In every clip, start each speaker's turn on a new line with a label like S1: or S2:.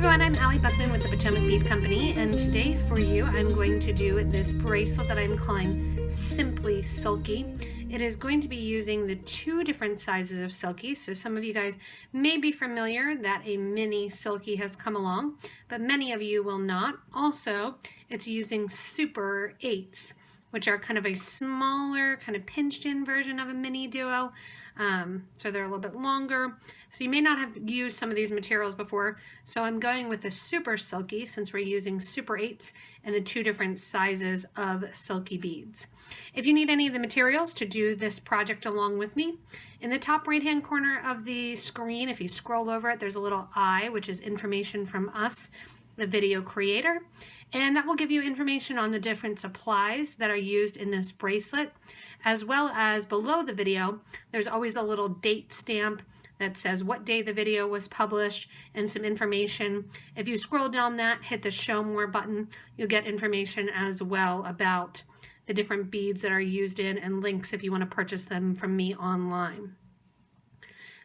S1: everyone, I'm Allie Buchman with the Potomac Bead Company, and today for you I'm going to do this bracelet that I'm calling Simply Silky. It is going to be using the two different sizes of Silky, so some of you guys may be familiar that a mini Silky has come along, but many of you will not. Also, it's using Super 8s, which are kind of a smaller, kind of pinched in version of a mini duo. So they're a little bit longer. So you may not have used some of these materials before. So I'm going with the Super Silky since we're using Super 8s and the two different sizes of Silky beads. If you need any of the materials to do this project along with me, in the top right hand corner of the screen, if you scroll over it, there's a little I, which is information from us, the video creator. And that will give you information on the different supplies that are used in this bracelet, as well as below the video, there's always a little date stamp that says what day the video was published and some information. If you scroll down that, hit the show more button, you'll get information as well about the different beads that are used in and links if you want to purchase them from me online.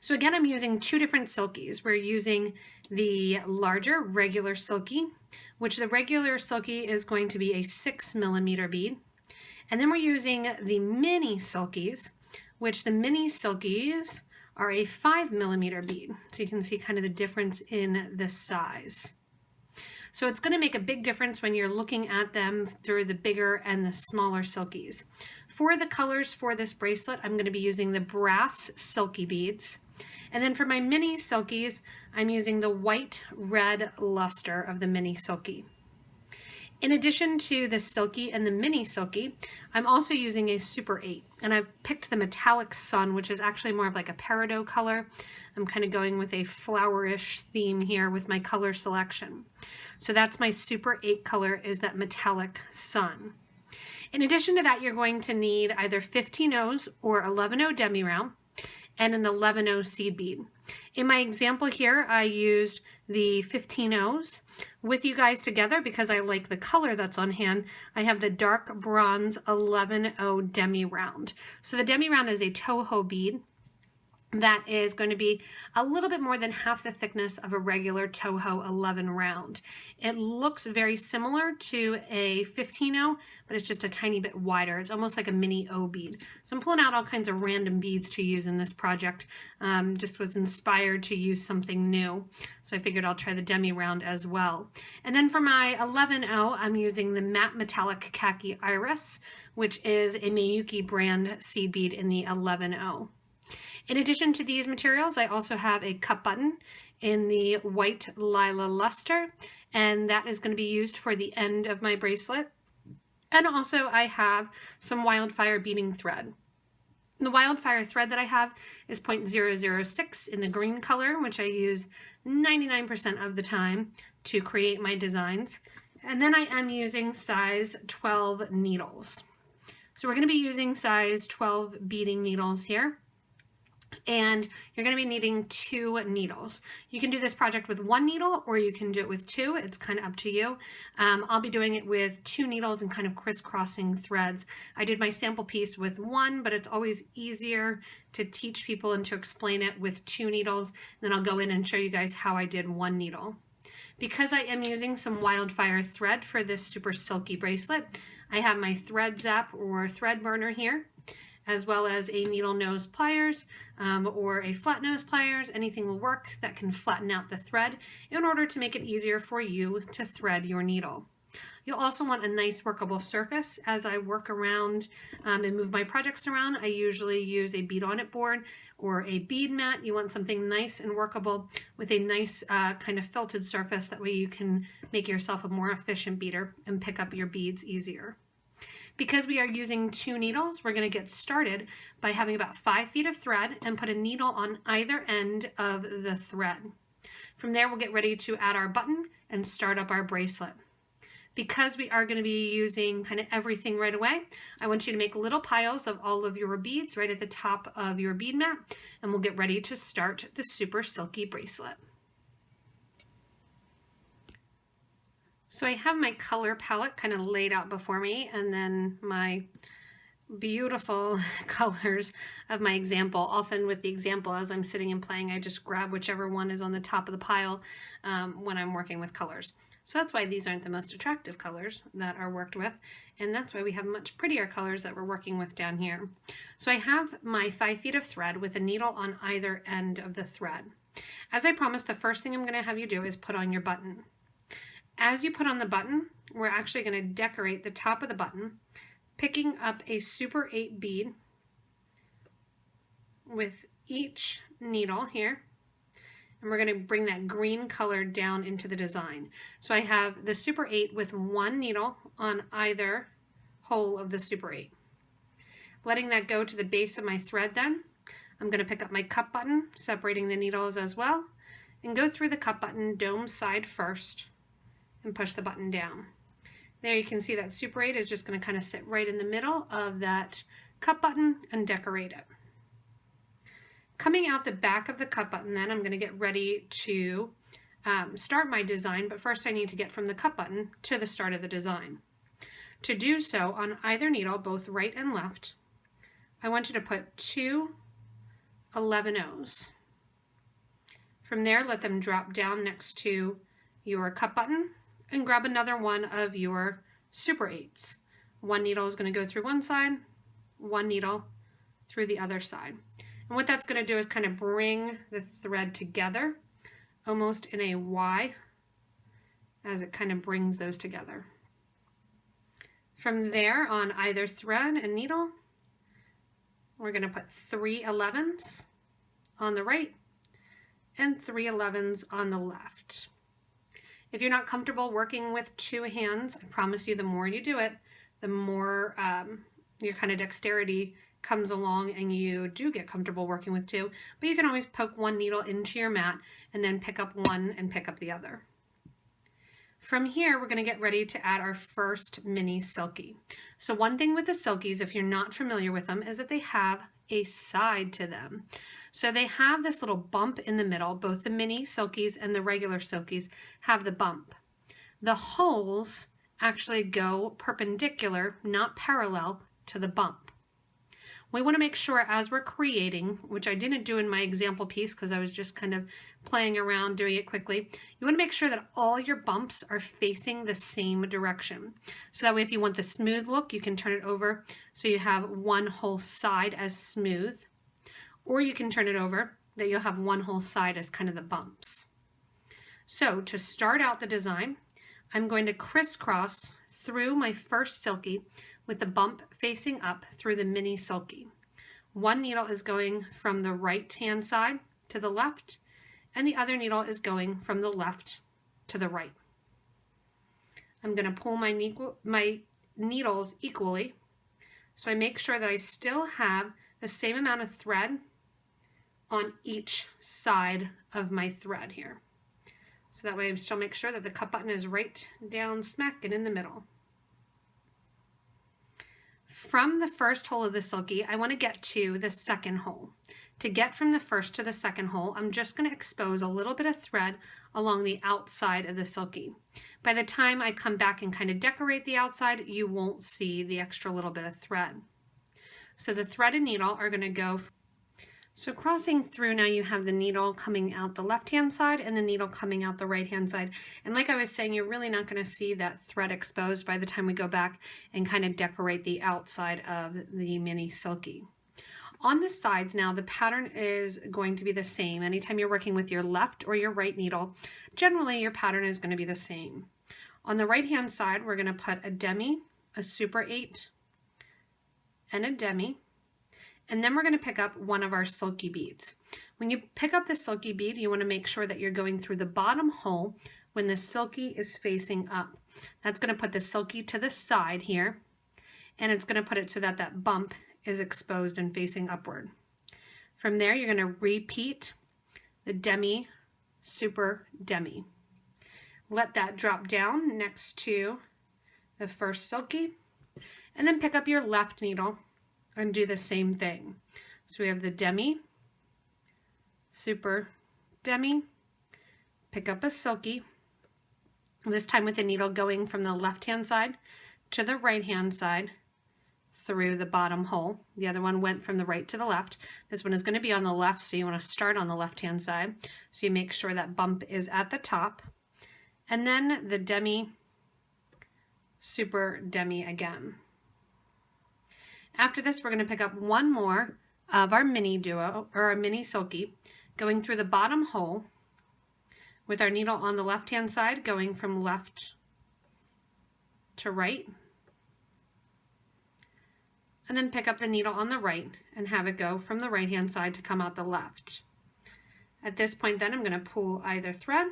S1: So again, I'm using two different Silkies. We're using the larger regular Silky, which the regular Silky is going to be a 6mm bead. And then we're using the mini Silkies, which the mini Silkies are a 5mm bead. So you can see kind of the difference in the size. So it's going to make a big difference when you're looking at them through the bigger and the smaller Silkies. For the colors for this bracelet, I'm going to be using the brass Silky beads. And then for my mini Silkies, I'm using the white red luster of the mini Silky. In addition to the Silky and the mini Silky, I'm also using a Super 8, and I've picked the metallic sun, which is actually more of like a peridot color. I'm kind of going with a flowerish theme here with my color selection. So that's my Super 8 color, is that metallic sun. In addition to that, you're going to need either 15-0s or 11-0 demi-round and an 11-0 seed bead. In my example here, I used the 15-0s with you guys together because I like the color that's on hand. I have the dark bronze 11-0 demi-round. So the demi-round is a Toho bead that is going to be a little bit more than half the thickness of a regular Toho 11 round. It looks very similar to a 15-0, but it's just a tiny bit wider. It's almost like a mini O bead. So I'm pulling out all kinds of random beads to use in this project. Just was inspired to use something new. So I figured I'll try the demi-round as well. And then for my 11-0, I'm using the matte metallic khaki iris, which is a Miyuki brand seed bead in the 11-0. In addition to these materials, I also have a cup button in the white lila luster, and that is going to be used for the end of my bracelet. And also I have some wildfire beading thread. The wildfire thread that I have is 0.006 in the green color, which I use 99% of the time to create my designs. And then I am using size 12 needles. So we're going to be using size 12 beading needles here. And you're going to be needing 2 needles. You can do this project with 1 needle or you can do it with 2. It's kind of up to you. I'll be doing it with 2 needles and kind of crisscrossing threads. I did my sample piece with 1, but it's always easier to teach people and to explain it with 2 needles. Then I'll go in and show you guys how I did 1 needle. Because I am using some wildfire thread for this Super Silky bracelet, I have my thread zap or thread burner here, as well as a needle nose pliers or a flat nose pliers. Anything will work that can flatten out the thread in order to make it easier for you to thread your needle. You'll also want a nice workable surface. As I work around and move my projects around, I usually use a bead on it board or a bead mat. You want something nice and workable with a nice kind of felted surface. That way you can make yourself a more efficient beader and pick up your beads easier. Because we are using 2 needles, we're going to get started by having about 5 feet of thread and put a needle on either end of the thread. From there, we'll get ready to add our button and start up our bracelet. Because we are going to be using kind of everything right away, I want you to make little piles of all of your beads right at the top of your bead mat, and we'll get ready to start the Super Silky bracelet. So I have my color palette kind of laid out before me, and then my beautiful colors of my example. Often with the example, as I'm sitting and playing, I just grab whichever one is on the top of the pile when I'm working with colors. So that's why these aren't the most attractive colors that are worked with, and that's why we have much prettier colors that we're working with down here. So I have my 5 feet of thread with a needle on either end of the thread. As I promised, the first thing I'm going to have you do is put on your button. As you put on the button, we're actually going to decorate the top of the button, picking up a Super 8 bead with each needle here, and we're going to bring that green color down into the design. So I have the Super 8 with one needle on either hole of the Super 8. Letting that go to the base of my thread then, I'm going to pick up my cup button, separating the needles as well, and go through the cup button dome side first and push the button down. There you can see that Super 8 is just going to kind of sit right in the middle of that cup button and decorate it. Coming out the back of the cup button then, I'm going to get ready to start my design, but first I need to get from the cup button to the start of the design. To do so, on either needle, both right and left, I want you to put 2 11-ohs. From there, let them drop down next to your cup button and grab another one of your Super 8s. One needle is going to go through one side, one needle through the other side. And what that's going to do is kind of bring the thread together, almost in a Y, as it kind of brings those together. From there, on either thread and needle, we're going to put 3 11s on the right and 3 11s on the left. If you're not comfortable working with 2 hands, I promise you the more you do it, the more your kind of dexterity comes along and you do get comfortable working with 2. But you can always poke one needle into your mat and then pick up one and pick up the other. From here, we're going to get ready to add our first mini silky. So one thing with the silkies, if you're not familiar with them, is that they have a side to them. So they have this little bump in the middle. Both the mini silkies and the regular silkies have the bump. The holes actually go perpendicular, not parallel, to the bump. We want to make sure as we're creating, which I didn't do in my example piece because I was just kind of playing around doing it quickly, you want to make sure that all your bumps are facing the same direction. So that way if you want the smooth look, you can turn it over so you have one whole side as smooth, or you can turn it over that you'll have one whole side as kind of the bumps. So to start out the design, I'm going to crisscross through my first silky with the bump facing up through the mini silky. One needle is going from the right hand side to the left, and the other needle is going from the left to the right. I'm going to pull my needles equally, so I make sure that I still have the same amount of thread on each side of my thread here. So that way I still make sure that the cup button is right down smack and in the middle. From the first hole of the silky, I want to get to the second hole. To get from the first to the second hole, I'm just going to expose a little bit of thread along the outside of the silky. By the time I come back and kind of decorate the outside, you won't see the extra little bit of thread. So the thread and needle are going to go. So crossing through now, you have the needle coming out the left-hand side and the needle coming out the right-hand side. And like I was saying, you're really not going to see that thread exposed by the time we go back and kind of decorate the outside of the mini silky. On the sides now, the pattern is going to be the same. Anytime you're working with your left or your right needle, generally your pattern is going to be the same. On the right-hand side, we're going to put a demi, a Super 8, and a demi. And then we're going to pick up one of our silky beads. When you pick up the silky bead, you want to make sure that you're going through the bottom hole when the silky is facing up. That's going to put the silky to the side here, and it's going to put it so that that bump is exposed and facing upward. From there, you're going to repeat the demi, super, demi. Let that drop down next to the first silky, and then pick up your left needle and do the same thing. So we have the demi, super, demi, pick up a silky, this time with the needle going from the left-hand side to the right-hand side through the bottom hole. The other one went from the right to the left. This one is going to be on the left, so you want to start on the left-hand side. So you make sure that bump is at the top. And then the demi, super demi again. After this, we're going to pick up one more of our mini duo, or our mini silky, going through the bottom hole with our needle on the left-hand side, going from left to right. And then pick up the needle on the right and have it go from the right-hand side to come out the left. At this point then, I'm going to pull either thread.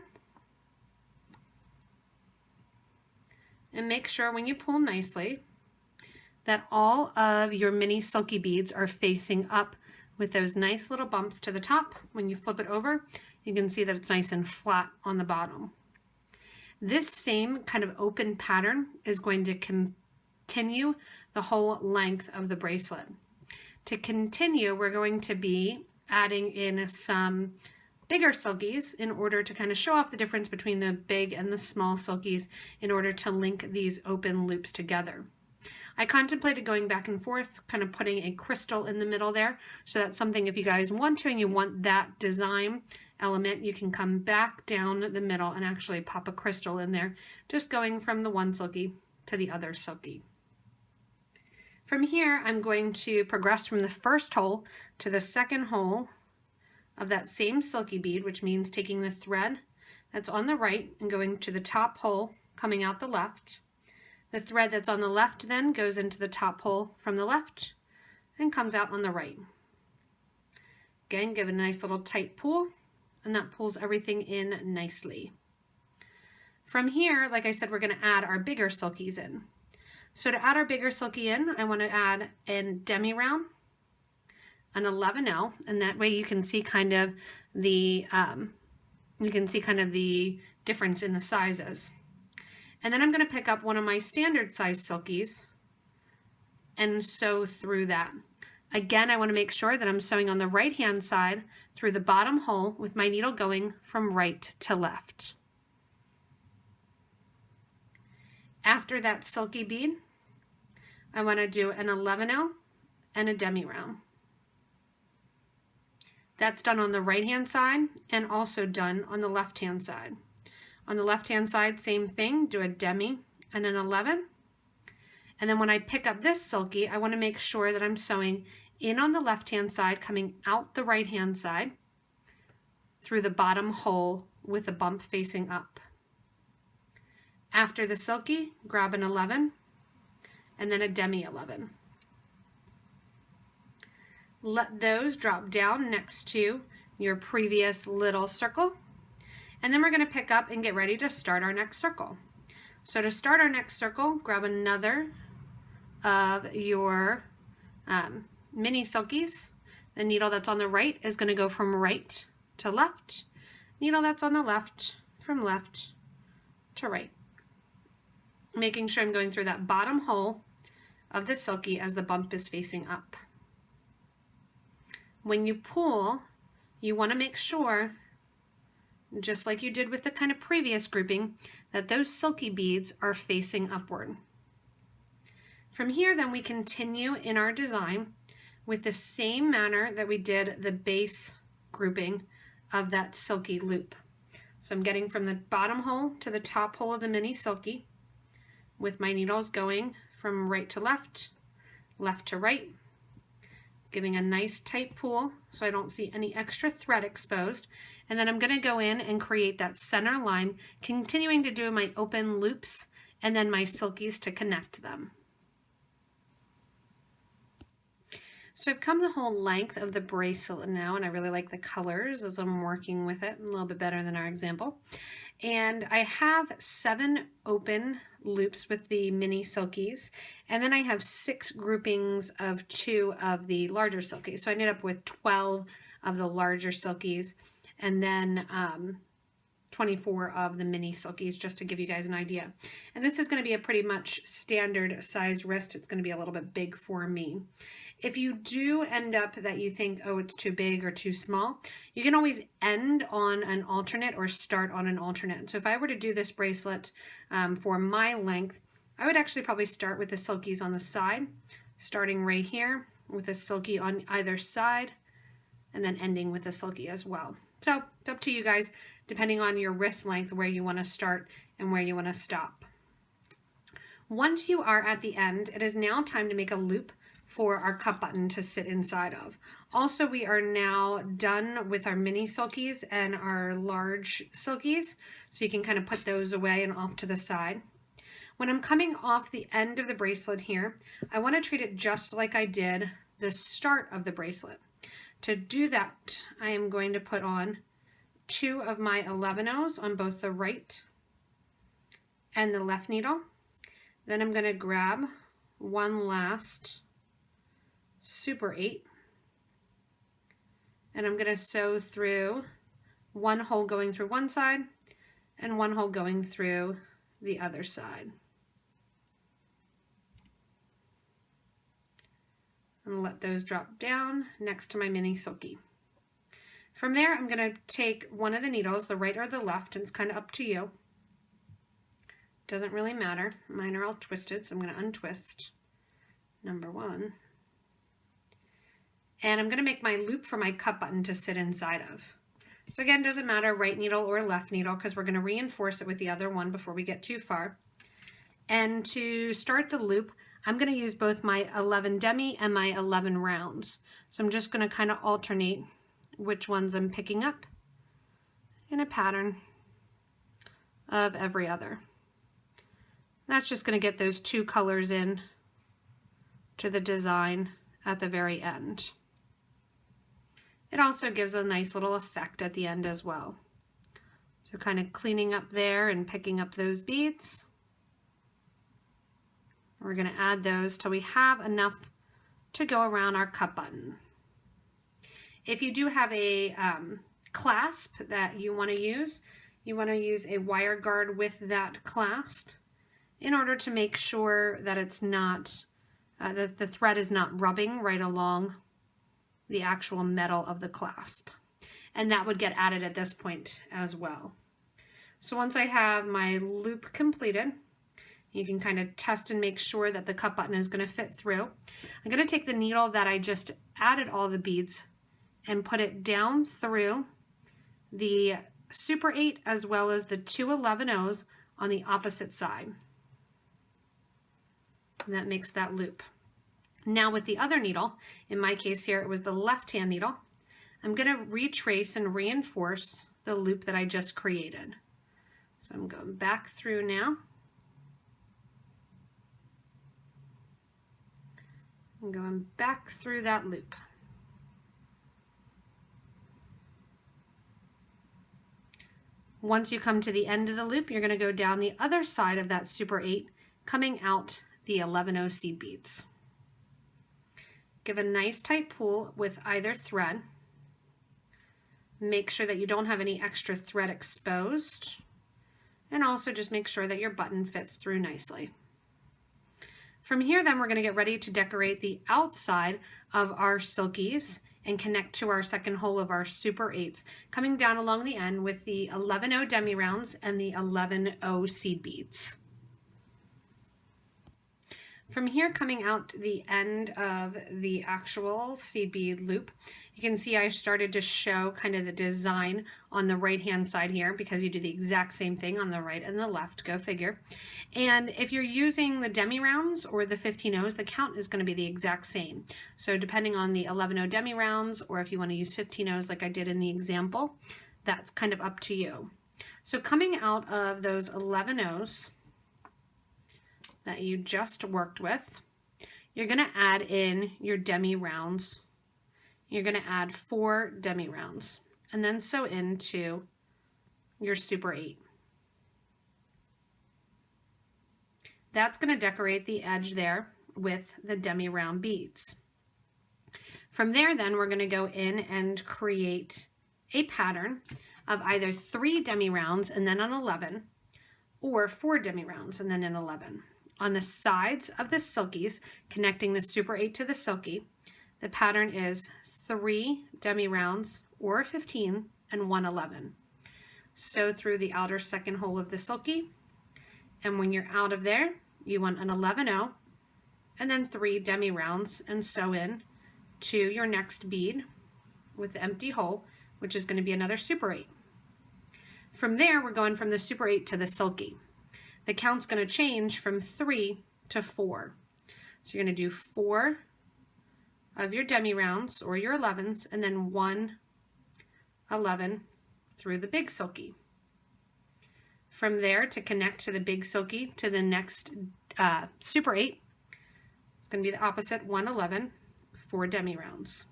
S1: And make sure when you pull nicely that all of your mini silky beads are facing up with those nice little bumps to the top. When you flip it over, you can see that it's nice and flat on the bottom. This same kind of open pattern is going to continue the whole length of the bracelet. To continue, we're going to be adding in some bigger silkies in order to kind of show off the difference between the big and the small silkies in order to link these open loops together. I contemplated going back and forth, kind of putting a crystal in the middle there. So that's something, if you guys want to and you want that design element, you can come back down the middle and actually pop a crystal in there, just going from the one silky to the other silky. From here, I'm going to progress from the first hole to the second hole of that same silky bead, which means taking the thread that's on the right and going to the top hole, coming out the left. The thread that's on the left then goes into the top hole from the left and comes out on the right. Again, give it a nice little tight pull, and that pulls everything in nicely. From here, like I said, we're going to add our bigger silkies in. So to add our bigger silky in, I want to add a demi round, an 11L, and that way you can see kind of the difference in the sizes. And then I'm going to pick up one of my standard size silkies and sew through that. Again, I want to make sure that I'm sewing on the right hand side through the bottom hole with my needle going from right to left. After that silky bead, I want to do an 11L and a demi round. That's done on the right hand side and also done on the left hand side. On the left hand side, same thing, do a demi and an 11. And then when I pick up this silky, I want to make sure that I'm sewing in on the left hand side, coming out the right hand side through the bottom hole with a bump facing up. After the silky, grab an 11 and then a demi 11. Let those drop down next to your previous little circle. And then we're going to pick up and get ready to start our next circle. So to start our next circle, grab another of your mini silkies. The needle that's on the right is going to go from right to left. Needle that's on the left, from left to right. Making sure I'm going through that bottom hole of the silky as the bump is facing up. When you pull, you want to make sure, just like you did with the kind of previous grouping, that those silky beads are facing upward. From here, then we continue in our design with the same manner that we did the base grouping of that silky loop. So I'm getting from the bottom hole to the top hole of the mini silky with my needles going from right to left, left to right, giving a nice tight pull so I don't see any extra thread exposed. And then I'm going to go in and create that center line, continuing to do my open loops and then my silkies to connect them. So I've come the whole length of the bracelet now, and I really like the colors as I'm working with it a little bit better than our example. And I have 7 open loops with the mini silkies, and then I have 6 groupings of 2 of the larger silkies. So I ended up with 12 of the larger silkies, and then 24 of the mini silkies, just to give you guys an idea. And this is going to be a pretty much standard size wrist. It's going to be a little bit big for me. If you do end up that you think, oh, it's too big or too small, you can always end on an alternate or start on an alternate. So if I were to do this bracelet for my length, I would actually probably start with the silkies on the side, starting right here with a silky on either side and then ending with a silky as well. So it's up to you guys, depending on your wrist length, where you want to start and where you want to stop. Once you are at the end, it is now time to make a loop for our cup button to sit inside of. Also, we are now done with our mini silkies and our large silkies, so you can kind of put those away and off to the side. When I'm coming off the end of the bracelet here, I want to treat it just like I did the start of the bracelet. To do that, I am going to put on 2 of my 11-0s on both the right and the left needle. Then I'm going to grab one last Super 8, and I'm going to sew through one hole going through one side and one hole going through the other side. And let those drop down next to my mini silky. From there, I'm going to take one of the needles, the right or the left, and it's kind of up to you. Doesn't really matter. Mine are all twisted, so I'm going to untwist number 1. And I'm going to make my loop for my cup button to sit inside of. So again, doesn't matter right needle or left needle, because we're going to reinforce it with the other one before we get too far. And to start the loop, I'm going to use both my 11 demi and my 11 rounds. So I'm just going to kind of alternate which ones I'm picking up in a pattern of every other. That's just going to get those 2 colors in to the design at the very end. It also gives a nice little effect at the end as well. So kind of cleaning up there and picking up those beads. We're going to add those till we have enough to go around our cup button. If you do have a clasp that you want to use a wire guard with that clasp in order to make sure that it's not, that the thread is not rubbing right along the actual metal of the clasp. And that would get added at this point as well. So once I have my loop completed, you can kind of test and make sure that the cup button is going to fit through. I'm going to take the needle that I just added all the beads and put it down through the Super 8 as well as the 2 11-0s on the opposite side. And that makes that loop. Now with the other needle, in my case here it was the left-hand needle, I'm going to retrace and reinforce the loop that I just created. So I'm going back through now. I'm going back through that loop. Once you come to the end of the loop, you're going to go down the other side of that Super 8, coming out the 11-0 seed beads. Give a nice tight pull with either thread. Make sure that you don't have any extra thread exposed. And also just make sure that your button fits through nicely. From here then we're going to get ready to decorate the outside of our silkies and connect to our second hole of our Super 8s, coming down along the end with the 11-0 demi rounds and the 11-0 seed beads. From here, coming out the end of the actual seed bead loop, you can see I started to show kind of the design on the right hand side here, because you do the exact same thing on the right and the left, go figure. And if you're using the demi rounds or the 15-0s, the count is going to be the exact same. So depending on the 11-0 demi rounds, or if you want to use 15-0s like I did in the example, that's kind of up to you. So coming out of those 11-0s that you just worked with, you're going to add in your demi rounds. You're going to add 4 demi rounds and then sew into your Super 8. That's going to decorate the edge there with the demi round beads. From there then we're going to go in and create a pattern of either 3 demi rounds and then an 11, or 4 demi rounds and then an 11. On the sides of the silkies, connecting the Super 8 to the silky, the pattern is 3 demi rounds or 15 and 1 11. Sew through the outer second hole of the silky, and when you're out of there, you want an 11-0 and then 3 demi rounds and sew in to your next bead with the empty hole, which is going to be another Super 8. From there, we're going from the Super 8 to the Silky. The count's going to change from 3 to 4. So you're going to do 4 of your demi rounds or your 11s, and then 1 11 through the big Silky. From there, to connect to the big Silky to the next Super 8, it's going to be the opposite, 1 11, 4 demi rounds,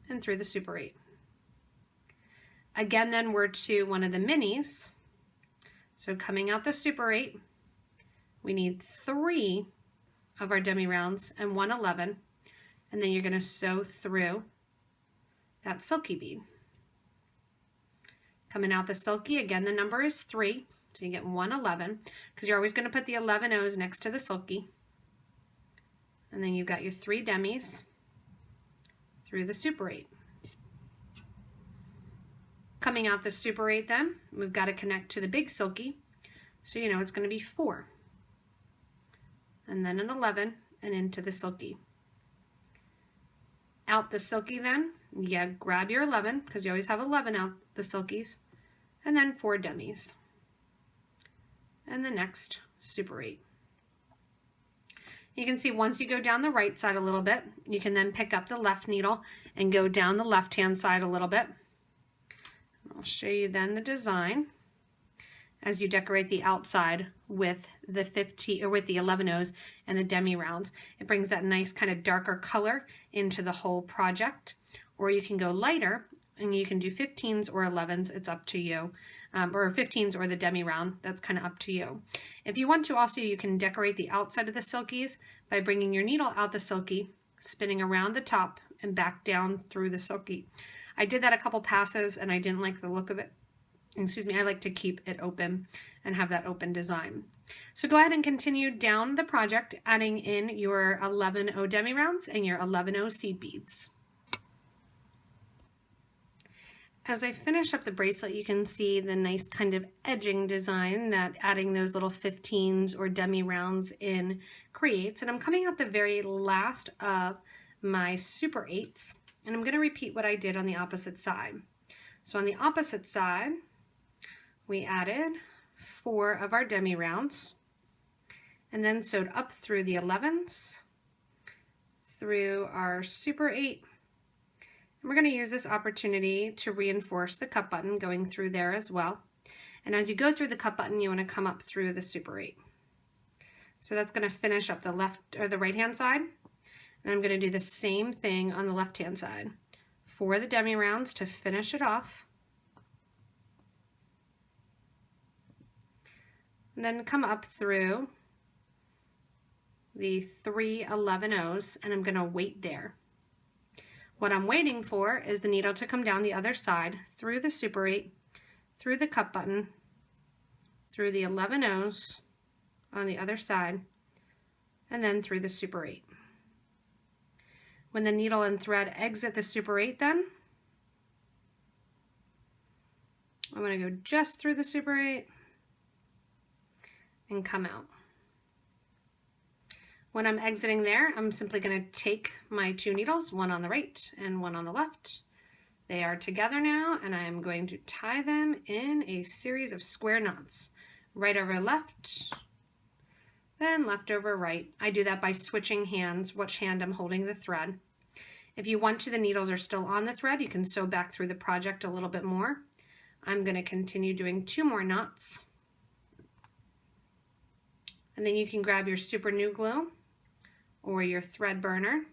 S1: and through the Super 8. Again, then we're to one of the minis. So coming out the Super 8, we need 3 of our demi rounds and 1 11, and then you're going to sew through that Silky bead. Coming out the Silky, again, the number is 3, so you get 1 11, because you're always going to put the 11 O's next to the Silky. And then you've got your 3 demis through the Super 8. Coming out the Super 8 then, we've got to connect to the big Silky, so you know it's going to be 4. And then an 11 and into the Silky. Out the Silky then, yeah, grab your 11, because you always have 11 out the Silkies, and then 4 demis. And the next Super 8. You can see once you go down the right side a little bit, you can then pick up the left needle and go down the left-hand side a little bit. I'll show you then the design as you decorate the outside with the 15 or with the 11 O's and the demi rounds. It brings that nice kind of darker color into the whole project. Or you can go lighter and you can do 15s or 11s. It's up to you. Or 15s or the demi round. That's kind of up to you. If you want to also, you can decorate the outside of the Silkies by bringing your needle out the Silky, spinning around the top and back down through the Silky. I did that a couple passes and I didn't like the look of it. Excuse me, I like to keep it open and have that open design. So go ahead and continue down the project, adding in your 11 O demi rounds and your 11 O seed beads. As I finish up the bracelet, you can see the nice kind of edging design that adding those little 15s or demi rounds in creates. And I'm coming out the very last of my Super 8s, and I'm going to repeat what I did on the opposite side. So on the opposite side, we added 4 of our demi rounds and then sewed up through the 11s, through our Super 8. And we're going to use this opportunity to reinforce the cup button going through there as well. And as you go through the cup button, you want to come up through the Super 8. So that's going to finish up the left or the right hand side. And I'm going to do the same thing on the left hand side. 4 of the demi rounds to finish it off. And then come up through the 3 11 O's, and I'm going to wait there. What I'm waiting for is the needle to come down the other side through the Super 8, through the cup button, through the 11 O's on the other side, and then through the Super 8. When the needle and thread exit the Super 8 then, I'm going to go just through the Super 8 and come out. When I'm exiting there, I'm simply going to take my 2 needles, one on the right and one on the left. They are together now, and I'm going to tie them in a series of square knots. Right over left, then left over right. I do that by switching hands, which hand I'm holding the thread. If you want to, the needles are still on the thread, you can sew back through the project a little bit more. I'm going to continue doing 2 more knots. And then you can grab your super new glue or your thread burner.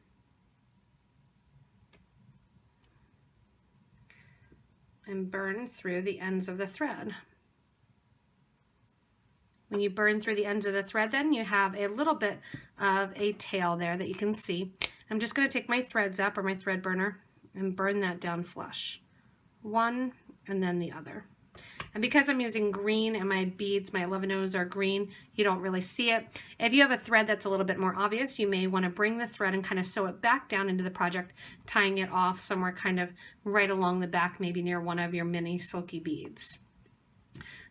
S1: And burn through the ends of the thread. When you burn through the ends of the thread, then you have a little bit of a tail there that you can see. I'm just going to take my thread zap or my thread burner and burn that down flush. One and then the other. And because I'm using green and my beads, my 11 O's are green, you don't really see it. If you have a thread that's a little bit more obvious, you may want to bring the thread and kind of sew it back down into the project, tying it off somewhere kind of right along the back, maybe near one of your mini silky beads.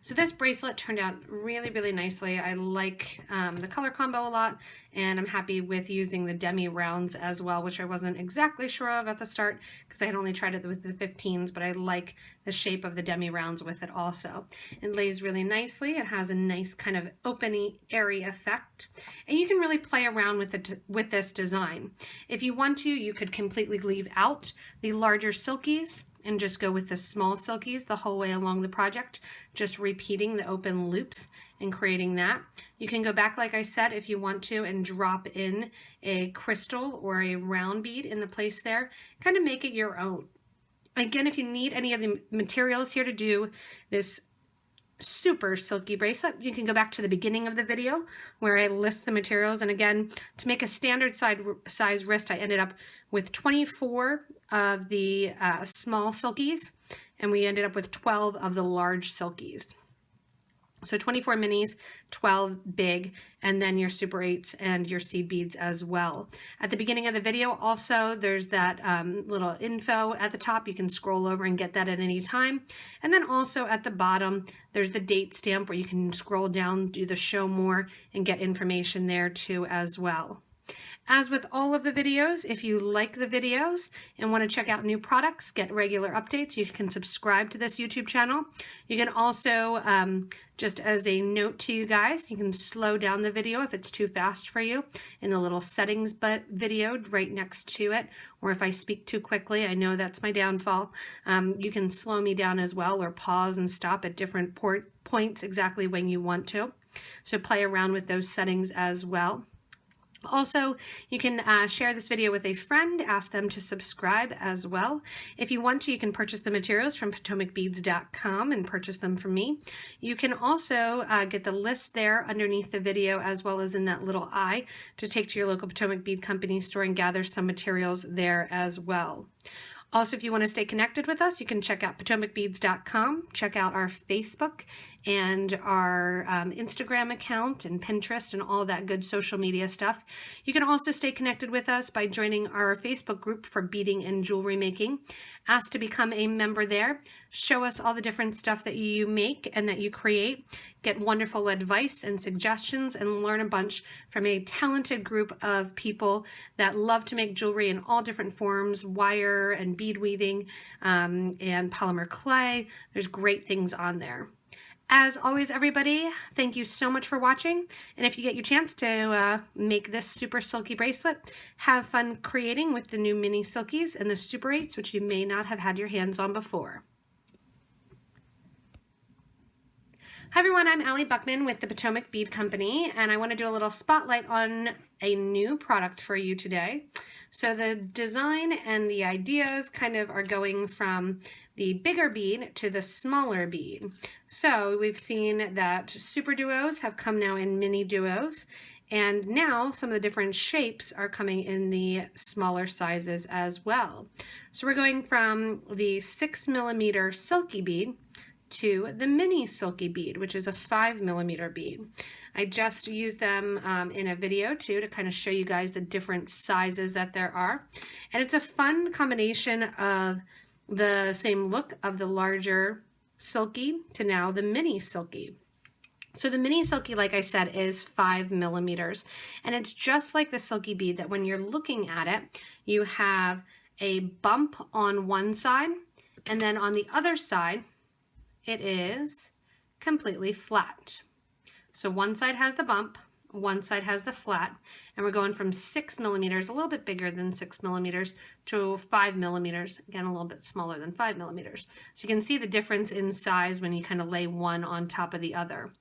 S1: So this bracelet turned out really, really nicely. I like the color combo a lot, and I'm happy with using the demi rounds as well, which I wasn't exactly sure of at the start because I had only tried it with the 15s, but I like the shape of the demi rounds with it also. It lays really nicely. It has a nice kind of openy, airy effect, and you can really play around with this design. If you want to, you could completely leave out the larger silkies and just go with the small silkies the whole way along the project, just repeating the open loops and creating that. You can go back, like I said, if you want to, and drop in a crystal or a round bead in the place there, kind of make it your own. Again, if you need any of the materials here to do this super silky bracelet, you can go back to the beginning of the video where I list the materials. And again, to make a standard size wrist, I ended up with 24 of the small silkies, and we ended up with 12 of the large silkies. So 24 minis, 12 big, and then your Super 8s and your seed beads as well. At the beginning of the video also, there's that little info at the top. You can scroll over and get that at any time. And then also at the bottom, there's the date stamp where you can scroll down, do the show more, and get information there too as well. As with all of the videos, if you like the videos and want to check out new products, get regular updates, you can subscribe to this YouTube channel. You can also, just as a note to you guys, you can slow down the video if it's too fast for you in the little settings video right next to it. Or if I speak too quickly, I know that's my downfall. You can slow me down as well, or pause and stop at different points exactly when you want to. So play around with those settings as well. Also, you can share this video with a friend, ask them to subscribe as well. If you want to, you can purchase the materials from PotomacBeads.com and purchase them from me. You can also get the list there underneath the video, as well as in that little eye, to take to your local Potomac Bead Company store and gather some materials there as well. Also, if you want to stay connected with us, you can check out PotomacBeads.com, check out our Facebook and our Instagram account and Pinterest and all that good social media stuff. You can also stay connected with us by joining our Facebook group for beading and jewelry making. Ask to become a member there. Show us all the different stuff that you make and that you create. Get wonderful advice and suggestions and learn a bunch from a talented group of people that love to make jewelry in all different forms, wire and bead weaving and polymer clay. There's great things on there. As always, everybody, thank you so much for watching. And if you get your chance to make this super silky bracelet, have fun creating with the new mini silkies and the Super 8s, which you may not have had your hands on before. Hi everyone, I'm Allie Buchman with the Potomac Bead Company, and I want to do a little spotlight on a new product for you today. So the design and the ideas kind of are going from the bigger bead to the smaller bead. So we've seen that super duos have come now in mini duos, and now some of the different shapes are coming in the smaller sizes as well. So we're going from the 6mm silky bead to the mini silky bead, which is a 5mm bead. I just used them in a video too to kind of show you guys the different sizes that there are. And it's a fun combination of the same look of the larger silky to now the mini silky. So the mini silky, like I said, is 5mm, and it's just like the silky bead that when you're looking at it, you have a bump on one side, and then on the other side, it is completely flat. So one side has the bump, one side has the flat, and we're going from 6mm, a little bit bigger than 6mm, to 5mm, again a little bit smaller than 5mm. So you can see the difference in size when you kind of lay one on top of the other.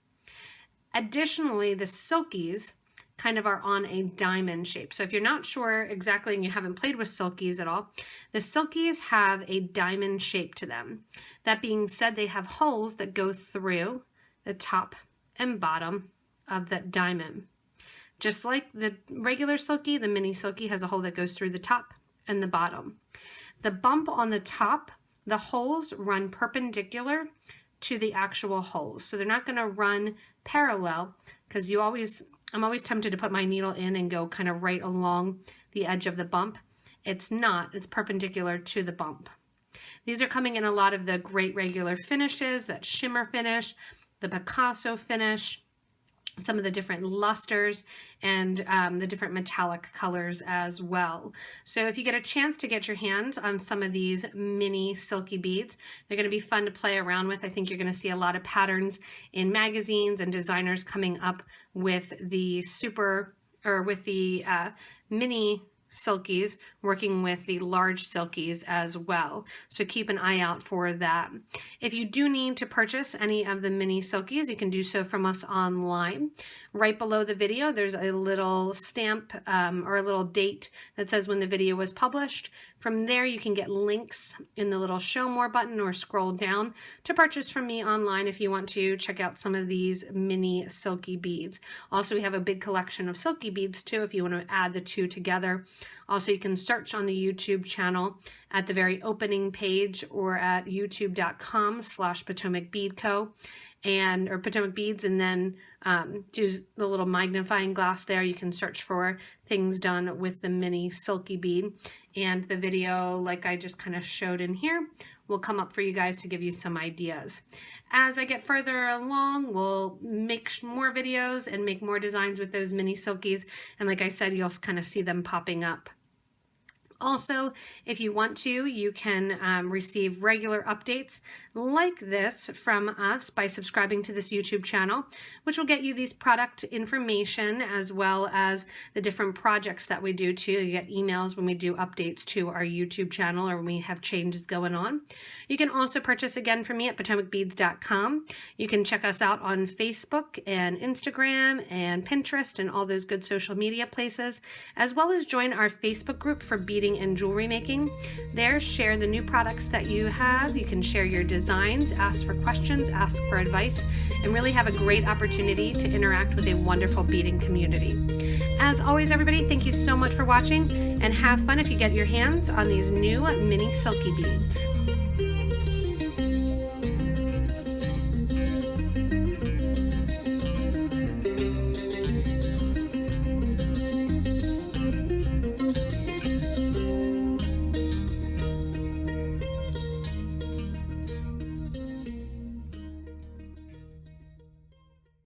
S1: Additionally, the silkies kind of are on a diamond shape. So if you're not sure exactly and you haven't played with silkies at all, the silkies have a diamond shape to them. That being said, they have holes that go through the top and bottom of that diamond. Just like the regular silky, the mini silky has a hole that goes through the top and the bottom. The bump on the top, the holes run perpendicular to the actual holes. So they're not going to run parallel, because I'm always tempted to put my needle in and go kind of right along the edge of the bump. It's not, it's perpendicular to the bump. These are coming in a lot of the great regular finishes, that shimmer finish, the Picasso finish, some of the different lusters, and the different metallic colors as well. So if you get a chance to get your hands on some of these mini silky beads, they're going to be fun to play around with. I think you're going to see a lot of patterns in magazines and designers coming up with the mini silkies working with the large silkies as well. So keep an eye out for that. If you do need to purchase any of the mini silkies, you can do so from us online. Right below the video, there's a little stamp or a little date that says when the video was published. From there, you can get links in the little show more button or scroll down to purchase from me online if you want to check out some of these mini silky beads. Also, we have a big collection of silky beads too if you want to add the two together. Also, you can search on the YouTube channel at the very opening page or at youtube.com/Potomac Bead Co. or Potomac Beads, and then use the little magnifying glass there. You can search for things done with the mini silky bead, and the video, like I just kind of showed in here, will come up for you guys to give you some ideas. As I get further along, we'll make more videos and make more designs with those mini silkies, and like I said, you'll kind of see them popping up. Also, if you want to, you can receive regular updates like this from us by subscribing to this YouTube channel, which will get you these product information as well as the different projects that we do too. You get emails when we do updates to our YouTube channel or when we have changes going on. You can also purchase again from me at PotomacBeads.com. You can check us out on Facebook and Instagram and Pinterest and all those good social media places, as well as join our Facebook group for beading and jewelry making. There, share the new products that you have. You can share your designs, ask for questions, ask for advice, and really have a great opportunity to interact with a wonderful beading community. As always, everybody, thank you so much for watching, and have fun if you get your hands on these new mini silky beads.